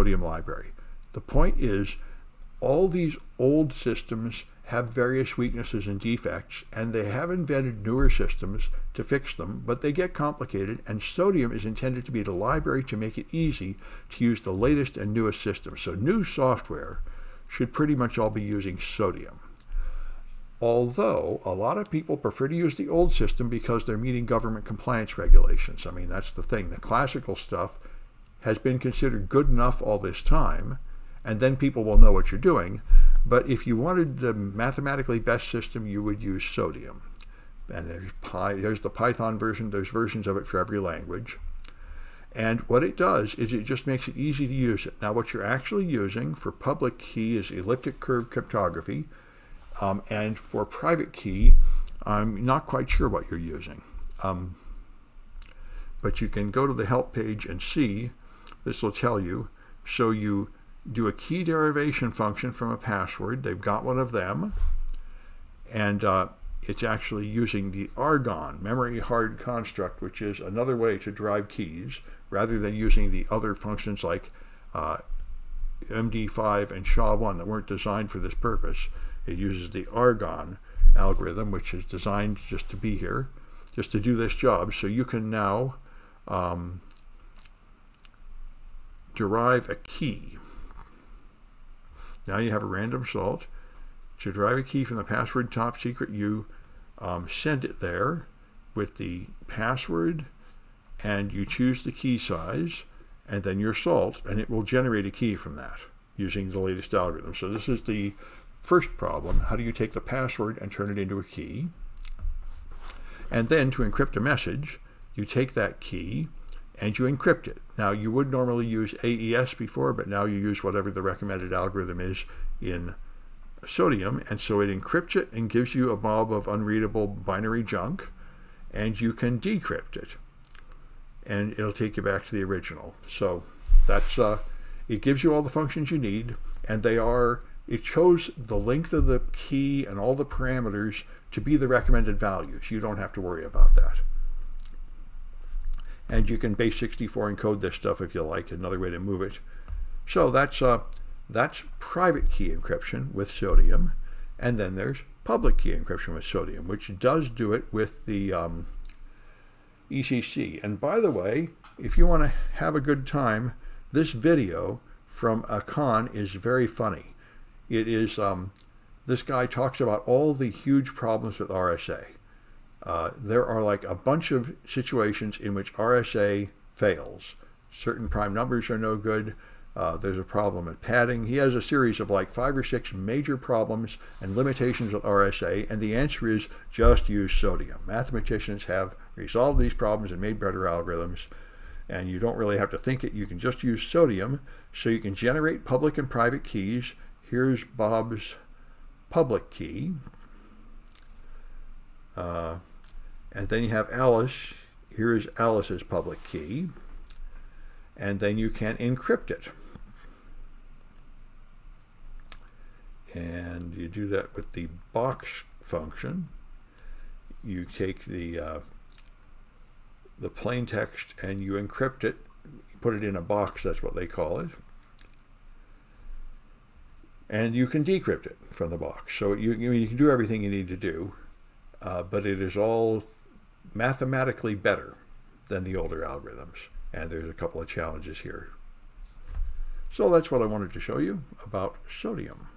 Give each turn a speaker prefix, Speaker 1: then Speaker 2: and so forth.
Speaker 1: sodium library. The point is, all these old systems have various weaknesses and defects, and they have invented newer systems to fix them, but they get complicated, and Sodium is intended to be the library to make it easy to use the latest and newest systems. So new software should pretty much all be using Sodium. Although a lot of people prefer to use the old system because they're meeting government compliance regulations. I mean, that's the thing. The classical stuff has been considered good enough all this time, and then people will know what you're doing. But if you wanted the mathematically best system, you would use Sodium. And there's the Python version. There's versions of it for every language. And what it does is it just makes it easy to use it. Now, what you're actually using for public key is elliptic curve cryptography. And for private key, I'm not quite sure what you're using. But you can go to the help page and see. This will tell you. So you do a key derivation function from a password. They've got one of them. And it's actually using the Argon memory hard construct, which is another way to derive keys, rather than using the other functions like MD5 and SHA-1 that weren't designed for this purpose. It uses the Argon algorithm, which is designed just to be here, just to do this job. So you can now derive a key. Now you have a random salt. To derive a key from the password top secret, you send it there with the password, and you choose the key size, and then your salt, and it will generate a key from that using the latest algorithm. So this is the first problem. How do you take the password and turn it into a key? And then to encrypt a message, you take that key and you encrypt it. Now, you would normally use AES before, but now you use whatever the recommended algorithm is in Sodium, and so it encrypts it and gives you a mob of unreadable binary junk, and you can decrypt it, and it'll take you back to the original. So that's it gives you all the functions you need, and it shows the length of the key and all the parameters to be the recommended values. You don't have to worry about that. And you can base64 encode this stuff if you like, another way to move it. So that's private key encryption with Sodium. And then there's public key encryption with Sodium, which does do it with the ECC. And by the way, if you want to have a good time, this video from Akan is very funny. It is, this guy talks about all the huge problems with RSA. There are like a bunch of situations in which RSA fails. Certain prime numbers are no good. There's a problem with padding. He has a series of like 5 or 6 major problems and limitations with RSA, and the answer is just use Sodium. Mathematicians have resolved these problems and made better algorithms, and you don't really have to think it. You can just use Sodium, so you can generate public and private keys. Here's Bob's public key. And then you have Alice. Here is Alice's public key. And then you can encrypt it. And you do that with the box function. You take the plain text and you encrypt it. You put it in a box, that's what they call it. And you can decrypt it from the box. So you can do everything you need to do, but it is all mathematically better than the older algorithms. And there's a couple of challenges here. So that's what I wanted to show you about Sodium.